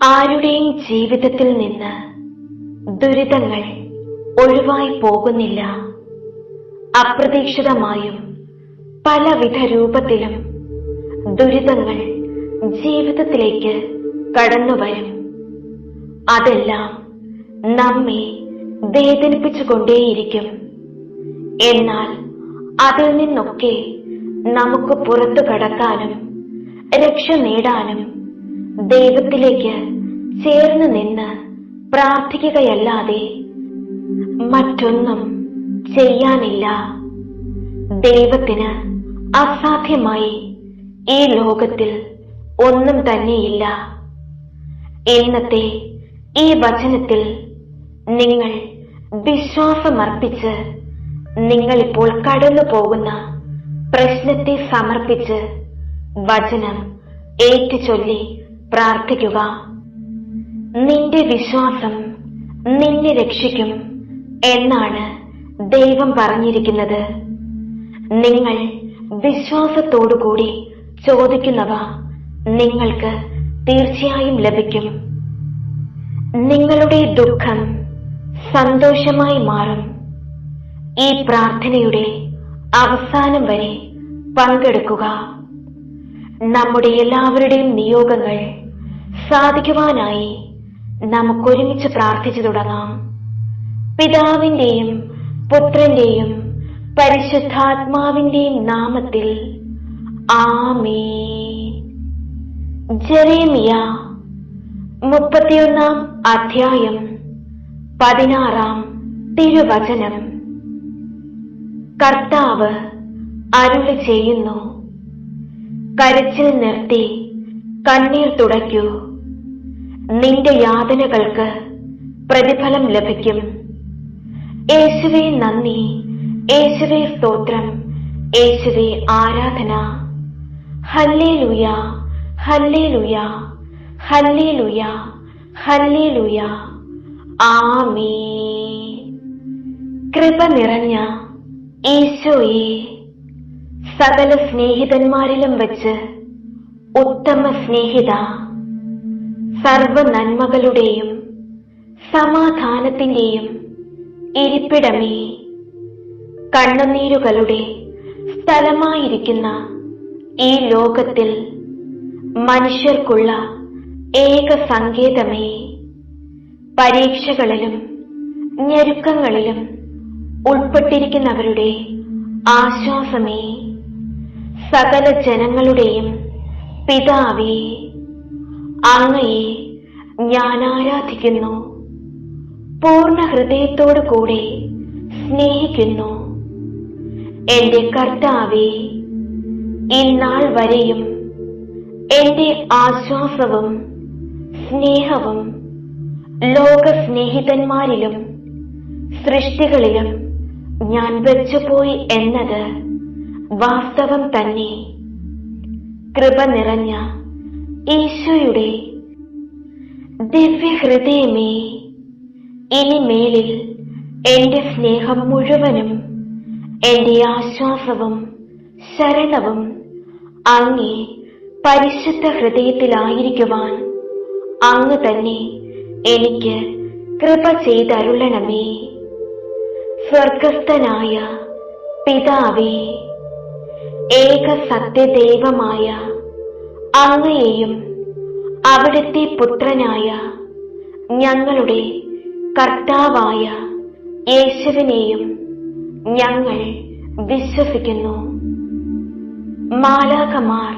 ആരുടെയും ജീവിതത്തിൽ നിന്ന് ദുരിതങ്ങൾ ഒഴിവായി പോകുന്നില്ല. അപ്രതീക്ഷിതമായും പലവിധ രൂപത്തിലും ദുരിതങ്ങൾ ജീവിതത്തിലേക്ക് കടന്നുവരും. അതെല്ലാം നമ്മെ വേദനിപ്പിച്ചുകൊണ്ടേയിരിക്കും. എന്നാൽ അതിൽ നിന്നൊക്കെ നമുക്ക് പുറത്തു കടക്കാനും രക്ഷ നേടാനും ദൈവത്തിലേക്ക് ചേർന്ന് നിന്ന് പ്രാർത്ഥിക്കുകയല്ലാതെ മറ്റൊന്നും ചെയ്യാനില്ല. ദൈവത്തിന് അസാധ്യമായി ഈ ലോകത്തിൽ ഒന്നും തന്നെയില്ല. ഇന്നത്തെ ഈ വചനത്തിൽ നിങ്ങൾ വിശ്വാസമർപ്പിച്ച് നിങ്ങളിപ്പോൾ കടന്നു പോകുന്ന പ്രശ്നത്തെ സമർപ്പിച്ച് വചനം ഏറ്റുചൊല്ലി പ്രാർത്ഥിക്കുക. നിന്റെ വിശ്വാസം നിന്നെ രക്ഷിക്കും എന്നാണ് ദൈവം പറഞ്ഞിരിക്കുന്നത്. നിങ്ങൾ വിശ്വാസത്തോടുകൂടി ചോദിക്കുന്നവ നിങ്ങൾക്ക് തീർച്ചയായും ലഭിക്കും. നിങ്ങളുടെ ദുഃഖം സന്തോഷമായി മാറും. ഈ പ്രാർത്ഥനയുടെ അവസാനം വരെ പങ്കെടുക്കുക. നമ്മുടെ എല്ലാവരുടെയും നിയോഗങ്ങൾ സാധിക്കുവാനായി നമുക്കൊരുമിച്ച് പ്രാർത്ഥിച്ചു തുടങ്ങാം. പിതാവിന്റെയും പുത്രന്റെയും പരിശുദ്ധാത്മാവിന്റെയും നാമത്തിൽ ആമേൻ. ജെറേമിയ 31 അധ്യായം 16 തിരുവചനം. കർത്താവ് അരുളി ചെയ്യുന്നു, കരച്ചിൽ നിർത്തി കണ്ണീർ തുടയ്ക്കൂ. നിന്റെ യാതനകൾക്ക് പ്രതിഫലം ലഭിക്കും. യേശുവേ നന്ദി, യേശുവേ സ്തോത്രം, യേശുവേ ആരാധന. ഹല്ലേലൂയ, ഹല്ലേലൂയ, ഹല്ലേലൂയ, ഹല്ലേലൂയ. ആമേൻ. കൃപ നിറഞ്ഞ ഈശോയെ, സകല സ്നേഹിതന്മാരിലും വച്ച് ഉത്തമ സ്നേഹിത, സർവ നന്മകളുടെയും സമാധാനത്തിന്റെയും ഇരിപ്പിടമേ, കണ്ണുനീരുകളുടെ സ്ഥലമായിരിക്കുന്ന ഈ ലോകത്തിൽ മനുഷ്യർക്കുള്ള ഏക സങ്കേതമേ, പരീക്ഷകളിലും ഞെരുക്കങ്ങളിലും ഉൾപ്പെട്ടിരിക്കുന്നവരുടെ ആശ്വാസമേ, സകല ജനങ്ങളുടെയും പിതാവേ, അങ്ങയെ ഞാൻ ആരാധിക്കുന്നു, പൂർണ്ണ ഹൃദയത്തോടു കൂടെ സ്നേഹിക്കുന്നു. എന്റെ കർത്താവേ, ഇന്നാൾ വരെയും എന്റെ ആശ്വാസവും സ്നേഹവും ലോക സ്നേഹിതന്മാരിലും സൃഷ്ടികളിലും ഞാൻ വെച്ചുപോയി എന്നത് വാസ്തവം തന്നെ. കൃപ നിറഞ്ഞ ഈശോയുടെ ദിവ്യഹൃദയമേ, ഇനിമേലിൽ എന്റെ സ്നേഹം മുഴുവനും എന്റെ ആശ്വാസവും ശരണവും അങ്ങേ പരിശുദ്ധ ഹൃദയത്തിലായിരിക്കുവാൻ അങ്ങ് തന്നെ എനിക്ക് കൃപ ചെയ്തരുളണമേ. സ്വർഗസ്ഥനായ പിതാവേ, ഏക സത്യദൈവമായ അങ്ങയെയും അവിടുത്തെ പുത്രനായ ഞങ്ങളുടെ കർത്താവായ യേശുവിനെയും ഞങ്ങൾ വിശ്വസിക്കുന്നു. മാലാഖമാർ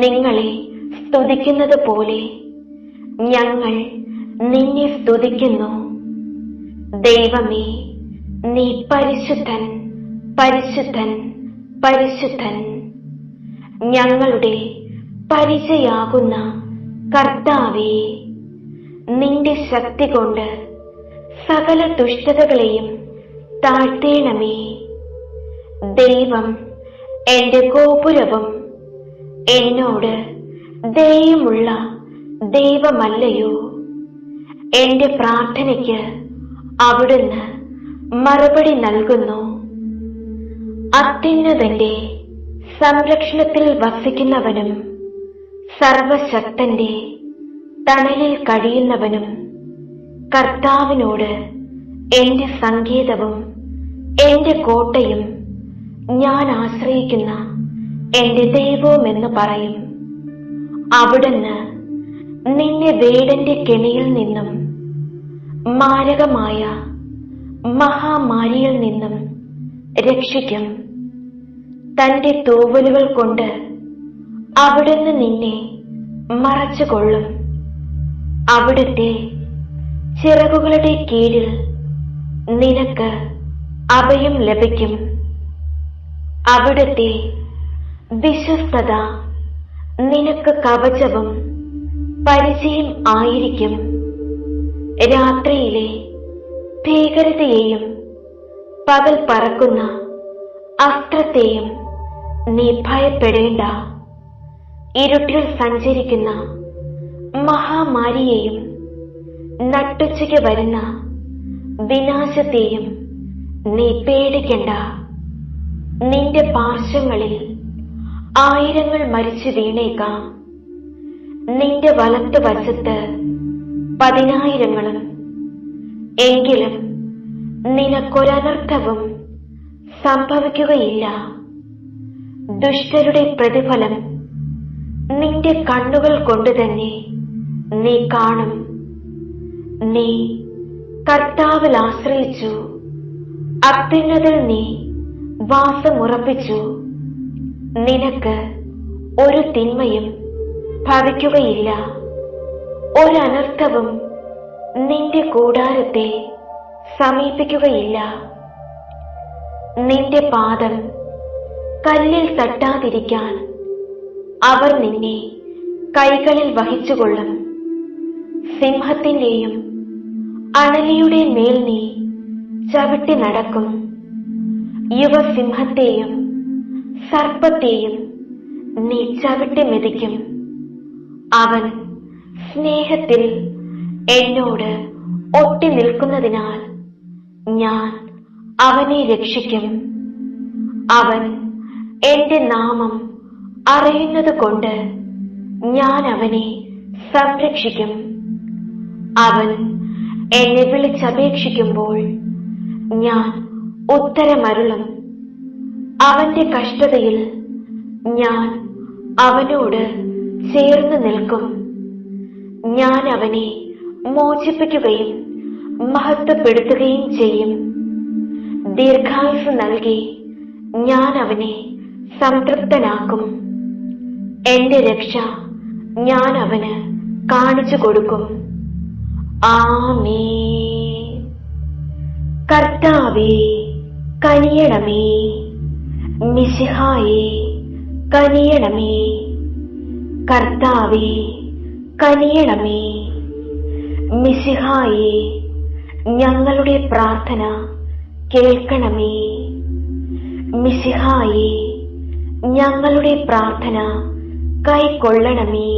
നിങ്ങളെ സ്തുതിക്കുന്നത് പോലെ ഞങ്ങൾ നിന്നെ സ്തുതിക്കുന്നു. ദൈവമേ, നീ പരിശുദ്ധൻ, പരിശുദ്ധൻ, പരിശുദ്ധൻ. ഞങ്ങളുടെ പരിചയാകുന്ന കർത്താവേ, നിന്റെ ശക്തി കൊണ്ട് സകല ദുഷ്ടതകളെയും താഴ്ത്തേണമേ. ദൈവം എന്റെ ഗോപുരവും എന്നോട് ദയയുമുള്ള ദൈവമല്ലയോ? എന്റെ പ്രാർത്ഥനയ്ക്ക് അവിടുന്ന് മറുപടി നൽകുന്നു. അത്യുന്നതന്റെ സംരക്ഷണത്തിൽ വസിക്കുന്നവനും സർവശക്തന്റെ തണലിൽ കഴിയുന്നവനും കർത്താവിനോട് എന്റെ സങ്കേതവും എന്റെ കോട്ടയും ഞാൻ ആശ്രയിക്കുന്ന എന്റെ ദൈവവുമെന്ന് പറയും. അവിടുന്ന് നിന്നെ വേടന്റെ കെണിയിൽ നിന്നും മാരകമായ മഹാമാരിയിൽ നിന്നും രക്ഷിക്കും. തന്റെ തൂവലുകൾ കൊണ്ട് അവിടുന്ന് നിന്നെ മറച്ചുകൊള്ളും. അവിടുത്തെ ചിറകുകളുടെ കീഴിൽ നിനക്ക് അഭയം ലഭിക്കും. അവിടുത്തെ വിശ്വസ്തത നിനക്ക് കവചവും പരിചയം ആയിരിക്കും. രാത്രിയിലെ ഭീകരതയെയും പകൽ പറക്കുന്ന അസ്ത്രത്തെയും നീ ഭയപ്പെടേണ്ട. ഇരുട്ടിൽ സഞ്ചരിക്കുന്ന മഹാമാരിയെയും നട്ടുച്ചയ്ക്ക് വരുന്ന വിനാശത്തെയും നീ പേടിക്കണ്ട. നിന്റെ പാർശ്വങ്ങളിൽ 1000 മരിച്ചു വീണേക്കാം, നിന്റെ വലത്തുവശത്ത് 10,000. എങ്കിലും നിനക്കൊരനർത്ഥവും സംഭവിക്കുകയില്ല. ദുഷ്ടരുടെ പ്രതിഫലം നിന്റെ കണ്ണുകൾ കൊണ്ട് തന്നെ നീ കാണും. നീ കർത്താവിൽ ആശ്രയിച്ചു, അത്യുന്നതിൽ നീ വാസമുറപ്പിച്ചു. നിനക്ക് ഒരു തിന്മയും ഭവിക്കുകയില്ല, ഒരനർത്ഥവും നിന്റെ കൂടാരത്തെ സമീപിക്കുകയില്ല. നിന്റെ പാദം കല്ലിൽ തട്ടാതിരിക്കാൻ അവർ നിന്നെ കൈകളിൽ വഹിച്ചുകൊള്ളും. സിംഹത്തിന്റെയും അണലിയുടെ മേൽ നീ ചവിട്ടി നടക്കും. യുവസിംഹത്തെയും സർപ്പത്തെയും നീ ചവിട്ടി മെതിക്കും. അവൻ സ്നേഹത്തിൽ എന്നോട് ഒട്ടി നിൽക്കുന്നതിനാൽ ഞാൻ അവനെ രക്ഷിക്കും. അവൻ എന്റെ നാമം അറിയുന്നതുകൊണ്ട് ഞാൻ അവനെ സംരക്ഷിക്കും. അവൻ എന്നെ വിളിച്ചപേക്ഷിക്കുമ്പോൾ ഞാൻ ഉത്തരമരുളും. അവന്റെ കഷ്ടതയിൽ ഞാൻ അവനോട് ചേർന്ന് നിൽക്കും. ഞാൻ അവനെ മോചിപ്പിക്കുകയും മഹത്വപ്പെടുത്തുകയും ചെയ്യും. ദീർഘായുസ് നൽകി ഞാൻ അവനെ സംതൃപ്തനാക്കും. എന്റെ രക്ഷ ഞാൻ അവന് കാണിച്ചു കൊടുക്കും. ആമേൻ. കർത്താവേ കനിയണമേ, മിശിഹായേ കനിയണമേ. കർത്താവേ കനിയണമേ, മിശിഹായേ ഞങ്ങളുടെ പ്രാർത്ഥന കേൾക്കണമേ. മിശിഹായേ ഞങ്ങളുടെ പ്രാർത്ഥന കൈക്കൊള്ളണമേ.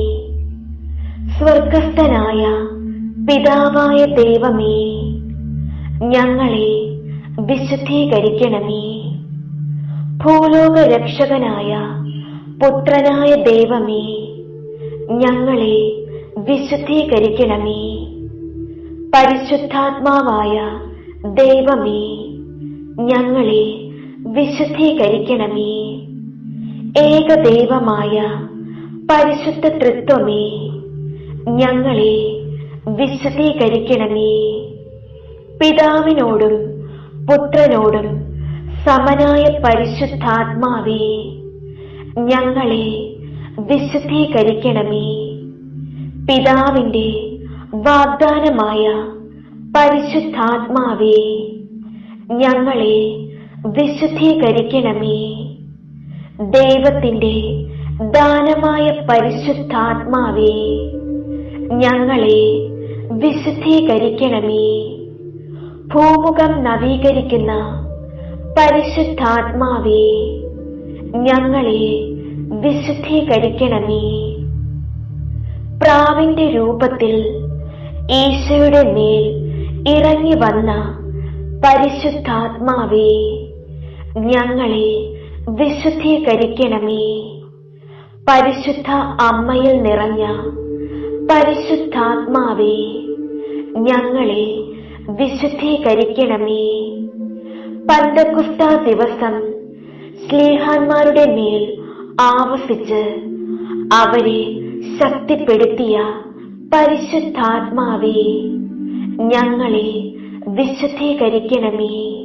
സ്വർഗസ്ഥനായ പിതാവായ ദൈവമേ, ഞങ്ങളെ വിശുദ്ധീകരിക്കണമേ. ഭൂലോക രക്ഷകനായ പുത്രനായ ദൈവമേ, ഞങ്ങളെ വിശുദ്ധീകരിക്കണമേ. പരിശുദ്ധാത്മാവായ ദൈവമേ, ഞങ്ങളെ വിശുദ്ധീകരിക്കണമേ. ഏകദൈവമായ പരിശുദ്ധ തൃത്വമേ, ഞങ്ങളെ വിശുദ്ധീകരിക്കണമേ. പിതാവിനോടും പുത്രനോടും സമനായ പരിശുദ്ധാത്മാവേ, ഞങ്ങളെ വിശുദ്ധീകരിക്കണമേ. പിതാവിന്റെ വാഗ്ദാനമായ പരിശുദ്ധാത്മാവേ, ഞങ്ങളെ വിശുദ്ധീകരിക്കണമേ. ദൈവത്തിന്റെ ദാനമായ പരിശുദ്ധാത്മാവേ, ഞങ്ങളെ വിശുദ്ധീകരിക്കണമേ. ഭൂമുഖം നവീകരിക്കുന്ന പരിശുദ്ധാത്മാവേ, ഞങ്ങളെ വിശുദ്ധീകരിക്കണമേ. പ്രാവിന്റെ രൂപത്തിൽ ഈശോയുടെ മേൽ ഇറങ്ങി വന്ന പരിശുദ്ധാത്മാവേ, ഞങ്ങളെ വിശുദ്ധീകരിക്കണമേ. പരിശുദ്ധ അമ്മയിൽ നിറഞ്ഞ പരിശുദ്ധാത്മാവേ, ഞങ്ങളെ വിശുദ്ധീകരിക്കണമേ. പന്തക്കുസ്ത ദിവസം ശ്ലീഹാന്മാരുടെ മേൽ ആവസിച്ച് അവരെ ശക്തിപ്പെടുത്തിയ പരിശുദ്ധാത്മാവേ, ഞങ്ങളെ വിശുദ്ധീകരിക്കണമേ.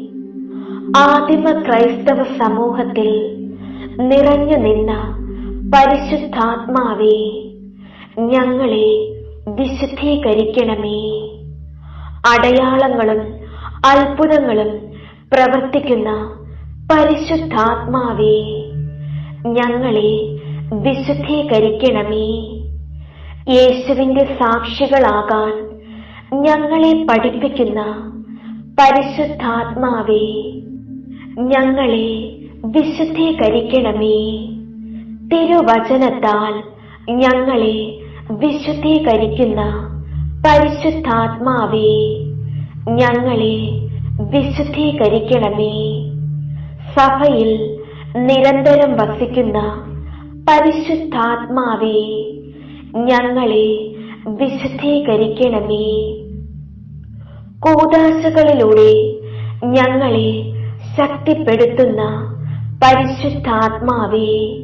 ആദിമ ക്രൈസ്തവ സമൂഹത്തിൽ നിറഞ്ഞു നിന്ന പരിശുദ്ധാത്മാവേ, ഞങ്ങളെ വിശുദ്ധീകരിക്കണമേ. അടയാളങ്ങളും അത്ഭുതങ്ങളും പ്രവർത്തിക്കുന്ന പരിശുദ്ധാത്മാവേ, ഞങ്ങളെ വിശുദ്ധീകരിക്കണമേ. യേശുവിന്റെ സാക്ഷികളാകാൻ ഞങ്ങളെ പഠിപ്പിക്കുന്ന പരിശുദ്ധാത്മാവേ, ഞങ്ങളെ വിശുദ്ധീകരിക്കണമേ. തിരുവചനത്താൽ ഞങ്ങളെ വിശുദ്ധീകരിക്കുന്ന പരിശുദ്ധാത്മാവേ, ഞങ്ങളെ വിശുദ്ധീകരിക്കണമേ. സഭയിൽ നിരന്തരം വസിക്കുന്ന പരിശുദ്ധാത്മാവേ, ഞങ്ങളെ വിശുദ്ധീകരിക്കണമേ. കൂദാശകളിലൂടെ ഞങ്ങളെ ശക്തിപ്പെടുത്തുന്ന പരിശുദ്ധാത്മാവേ,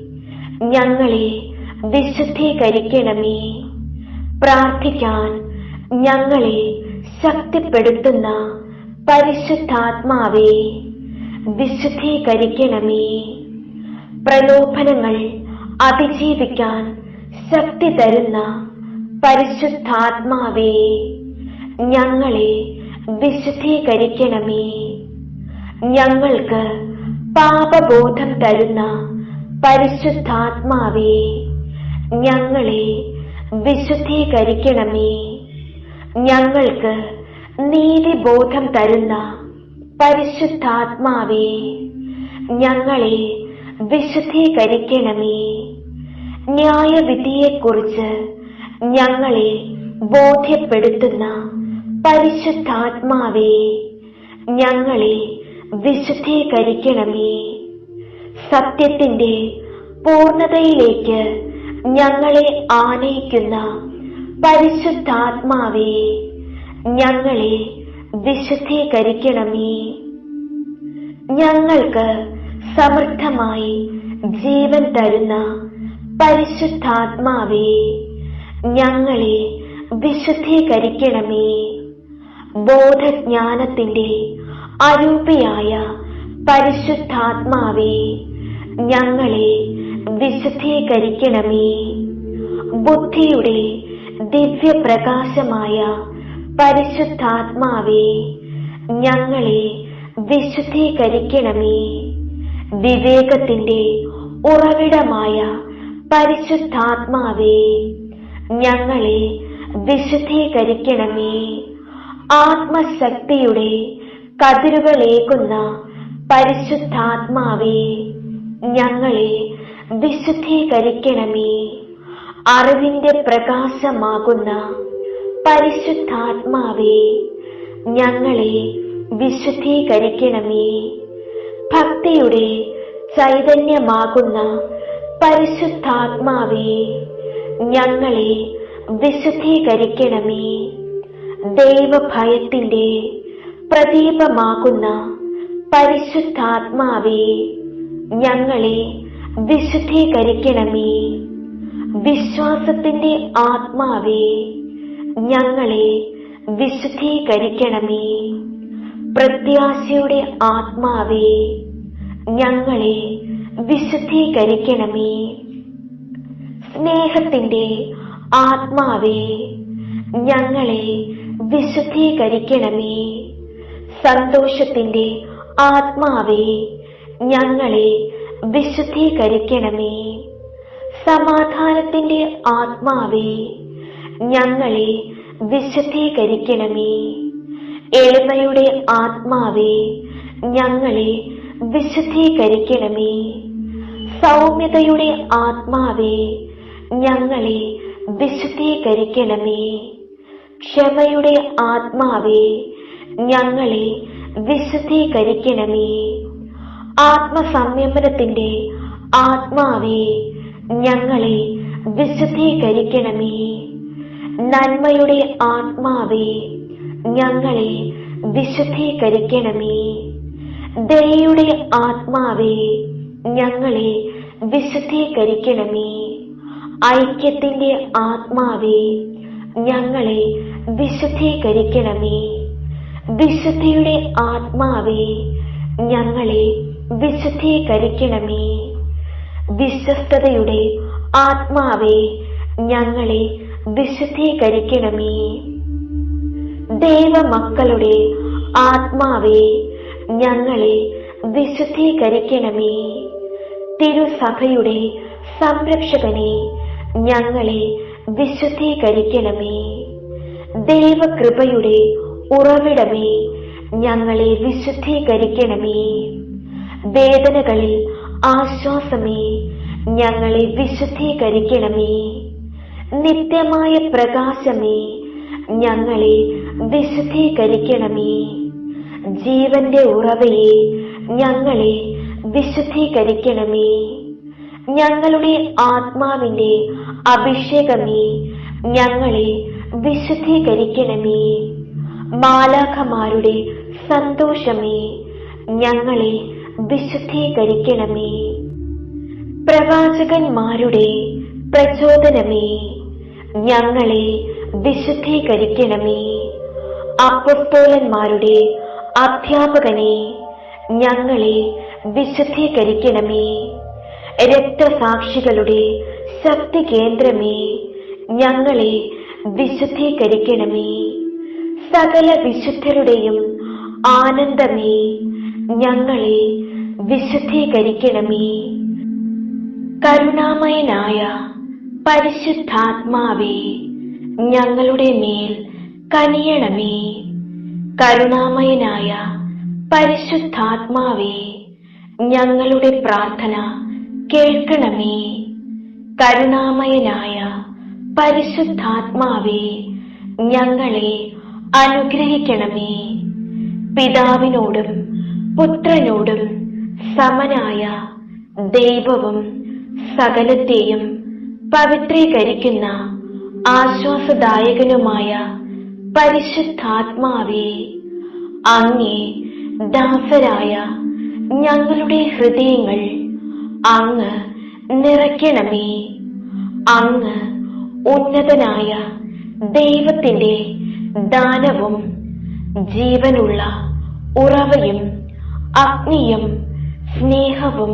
ഞങ്ങളെ വിശുദ്ധീകരിക്കണമേ. പ്രാർത്ഥിക്കാൻ ഞങ്ങളെ ശക്തിപ്പെടുത്തുന്ന പരിശുദ്ധാത്മാവേ, വിശുദ്ധീകരിക്കണമേ. പ്രലോഭനങ്ങൾ അതിജീവിക്കാൻ ശക്തി തരുന്ന പരിശുദ്ധാത്മാവേ, ഞങ്ങളെ വിശുദ്ധീകരിക്കണമേ. ഞങ്ങൾക്ക് പാപബോധം തരുന്ന പരിശുദ്ധാത്മാവേ, ഞങ്ങളെ വിശുദ്ധീകരിക്കണമേ. ഞങ്ങൾക്ക് നീതിബോധം തരുന്ന പരിശുദ്ധാത്മാവേ, ഞങ്ങളെ വിശുദ്ധീകരിക്കണമേ. ന്യായവിധിയെക്കുറിച്ച് ഞങ്ങളെ ബോധ്യപ്പെടുത്തുന്ന പരിശുദ്ധാത്മാവേ, ഞങ്ങളെ വിശുദ്ധീകരിക്കണമേ. സത്യത്തിന്റെ പൂർണ്ണതയിലേക്ക് ഞങ്ങളെ ആനയിക്കുന്ന പരിശുദ്ധാത്മാവേ, ഞങ്ങളെ വിശുദ്ധീകരിക്കണമേ. ഞങ്ങൾക്ക് സമൃദ്ധമായി ജീവൻ തരുന്ന പരിശുദ്ധാത്മാവേ, ഞങ്ങളെ വിശുദ്ധീകരിക്കണമേ. ബോധജ്ഞാനത്തിന്റെ അരൂപിയായ പരിശുദ്ധാത്മാവേ, ഞങ്ങളെ വിശുദ്ധീകരിക്കണമേ. ബുദ്ധിയുടെ ദിവ്യപ്രകാശമായ പരിശുദ്ധാത്മാവേ, ഞങ്ങളെ വിശുദ്ധീകരിക്കണമേ. വിവേകത്തിന്റെ ഉറവിടമായ പരിശുദ്ധാത്മാവേ, ഞങ്ങളെ വിശുദ്ധീകരിക്കണമേ. ആത്മശക്തിയുടെ കതിരുകളേകുന്ന പരിശുദ്ധാത്മാവേ, ഞങ്ങളെ വിശുദ്ധീകരിക്കണമേ. അറിവിന്റെ പ്രകാശമാകുന്ന പരിശുദ്ധാത്മാവേ, ഞങ്ങളെ വിശുദ്ധീകരിക്കണമേ. ഭക്തിയുടെ ചൈതന്യമാകുന്ന പരിശുദ്ധാത്മാവേ, ഞങ്ങളെ വിശുദ്ധീകരിക്കണമേ. ദൈവഭയത്തിന്റെ പ്രദീപമാകുന്ന പരിശുദ്ധാത്മാവേ, ഞങ്ങളെ വിശുദ്ധീകരിക്കണമേ. വിശ്വാസത്തിന്റെ ആത്മാവേ, ഞങ്ങളെ വിശുദ്ധീകരിക്കണമേ. പ്രത്യാശയുടെ ആത്മാവേ, ഞങ്ങളെ വിശുദ്ധീകരിക്കണമേ. സ്നേഹത്തിന്റെ ആത്മാവേ, ഞങ്ങളെ വിശുദ്ധീകരിക്കണമേ. സന്തോഷത്തിന്റെ ആത്മാവേ, ഞങ്ങളെ വിശുദ്ധീകരിക്കണമേ. സമാധാനത്തിന്റെ ആത്മാവേ, ഞങ്ങളെ വിശുദ്ധീകരിക്കണമേ. എളിമയുടെ ആത്മാവേ, ഞങ്ങളെ വിശുദ്ധീകരിക്കണമേ. സൗമ്യതയുടെ ആത്മാവേ, ഞങ്ങളെ വിശുദ്ധീകരിക്കണമേ. ക്ഷമയുടെ ആത്മാവേ, ഞങ്ങളെ വിശുദ്ധീകരിക്കണമേ. ആത്മസംയമനത്തിന്റെ ആത്മാവേ, ഞങ്ങളെ വിശുദ്ധീകരിക്കണമേ. നന്മയുടെ ആത്മാവേ, ഞങ്ങളെ വിശുദ്ധീകരിക്കണമേ. ദയയുടെ ആത്മാവേ, ഞങ്ങളെ വിശുദ്ധീകരിക്കണമേ. ഐക്യത്തിന്റെ ആത്മാവേ, ഞങ്ങളെ വിശുദ്ധീകരിക്കണമേ. വിശുദ്ധിയുടെ ആത്മാവേ, ഞങ്ങളെ വിശുദ്ധീകരിക്കണമേ. വിശ്വസ്തതയുടെ ആത്മാവേ, ഞങ്ങളെ വിശുദ്ധീകരിക്കണമേ. ദൈവമക്കളുടെ ആത്മാവേ, ഞങ്ങളെ വിശുദ്ധീകരിക്കണമേ. തിരുസഭയുടെ സംരക്ഷകനെ, ഞങ്ങളെ വിശുദ്ധീകരിക്കണമേ. ദൈവകൃപയുടെ ഉറവിടമേ, ഞങ്ങളെ വിശുദ്ധീകരിക്കണമേ. വേദനകളിൽ ആശ്വാസമേ, ഞങ്ങളെ വിശുദ്ധീകരിക്കണമേ. നിത്യമായ പ്രകാശമേ, ഞങ്ങളെ വിശുദ്ധീകരിക്കണമേ. ജീവന്റെ ഉറവയെ, ഞങ്ങളെ വിശുദ്ധീകരിക്കണമേ. ഞങ്ങളുടെ ആത്മാവിന്റെ അഭിഷേകമേ, ഞങ്ങളെ വിശുദ്ധീകരിക്കണമേ. മാലാഖമാരുടെ സന്തോഷമേ, ഞങ്ങളെ വിശുദ്ധീകരിക്കണമേ. പ്രവാചകന്മാരുടെ പ്രചോദനമേ, ഞങ്ങളെ വിശുദ്ധീകരിക്കണമേ. അപ്പൊസ്തലന്മാരുടെ അധ്യാപകനെ, ഞങ്ങളെ വിശുദ്ധീകരിക്കണമേ. രക്തസാക്ഷികളുടെ ശക്തി കേന്ദ്രമേ, ഞങ്ങളെ വിശുദ്ധീകരിക്കണമേ. സകല വിശുദ്ധരുടെയും ആനന്ദമേ, ഞങ്ങളെ വിശുദ്ധീകരിക്കണമേ. കരുണാമയനായ പരിശുദ്ധാത്മാവേ, ഞങ്ങളുടെ മേൽ കനിയണമേ. കരുണാമയനായ പരിശുദ്ധാത്മാവേ, ഞങ്ങളുടെ പ്രാർത്ഥന കേൾക്കണമേ. കരുണാമയനായ പരിശുദ്ധാത്മാവേ, ഞങ്ങളെ അനുഗ്രഹിക്കണമേ. പിതാവിനോടും പുത്രനോടും സമനായ ദൈവവും സകലത്തെയും പവിത്രീകരിക്കുന്ന ആശ്വാസദായകനുമായ പരിശുദ്ധാത്മാവേ, അങ്ങേ ദാസരായ ഞങ്ങളുടെ ഹൃദയങ്ങൾ അങ്ങ് നിറയ്ക്കണമേ. അങ്ങ് ഉന്നതനായ ദൈവത്തിന്റെ ദാനവും ജീവനുള്ള ഉറവയും അഗ്നിയും സ്നേഹവും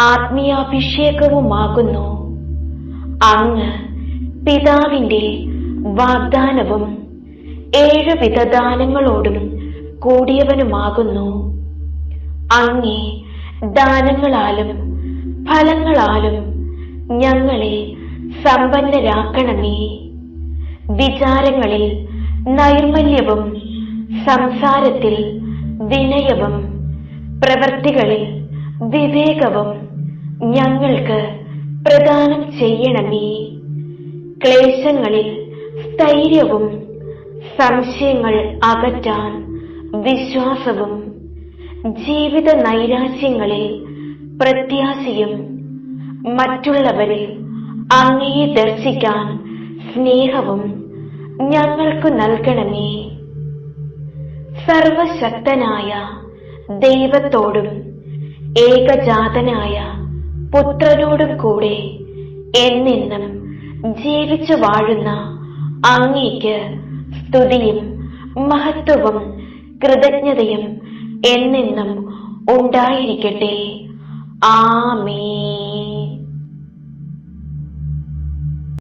ആത്മീയാഭിഷേകവുമാകുന്നു. അങ്ങ് പിതാവിന്റെ വാഗ്ദാനവും 7 വിധദാനങ്ങളോടും കൂടിയവനുമാകുന്നു. അങ്ങേ ദാനങ്ങളാലും ഫലങ്ങളാലും ഞങ്ങളെ സമ്പന്നരാക്കണമേ. വിചാരങ്ങളിൽ നൈർമല്യവും സംസാരത്തിൽ വിനയവും പ്രവൃത്തികളിൽ വിവേകവും ഞങ്ങൾക്ക് പ്രദാനം ചെയ്യണമേ. ക്ലേശങ്ങളിൽ സ്ഥൈര്യവും സംശയങ്ങൾ അകറ്റാൻ വിശ്വാസവും ജീവിത നൈരാശ്യങ്ങളിൽ പ്രത്യാശയും മറ്റുള്ളവരിൽ അങ്ങയെ ദർശിക്കാൻ സ്നേഹവും ഞങ്ങൾക്ക് നൽകണമേ. സർവശക്തനായ ദൈവത്തോടും ഏകജാതനായ പുത്രനോടും കൂടെ എന്നെന്നും ജീവിച്ചു വാഴുന്ന അങ്ങേക്ക് സ്തുതിയും മഹത്വവും കൃതജ്ഞതയും എന്നെന്നും ഉണ്ടായിരിക്കട്ടെ. ആമേൻ.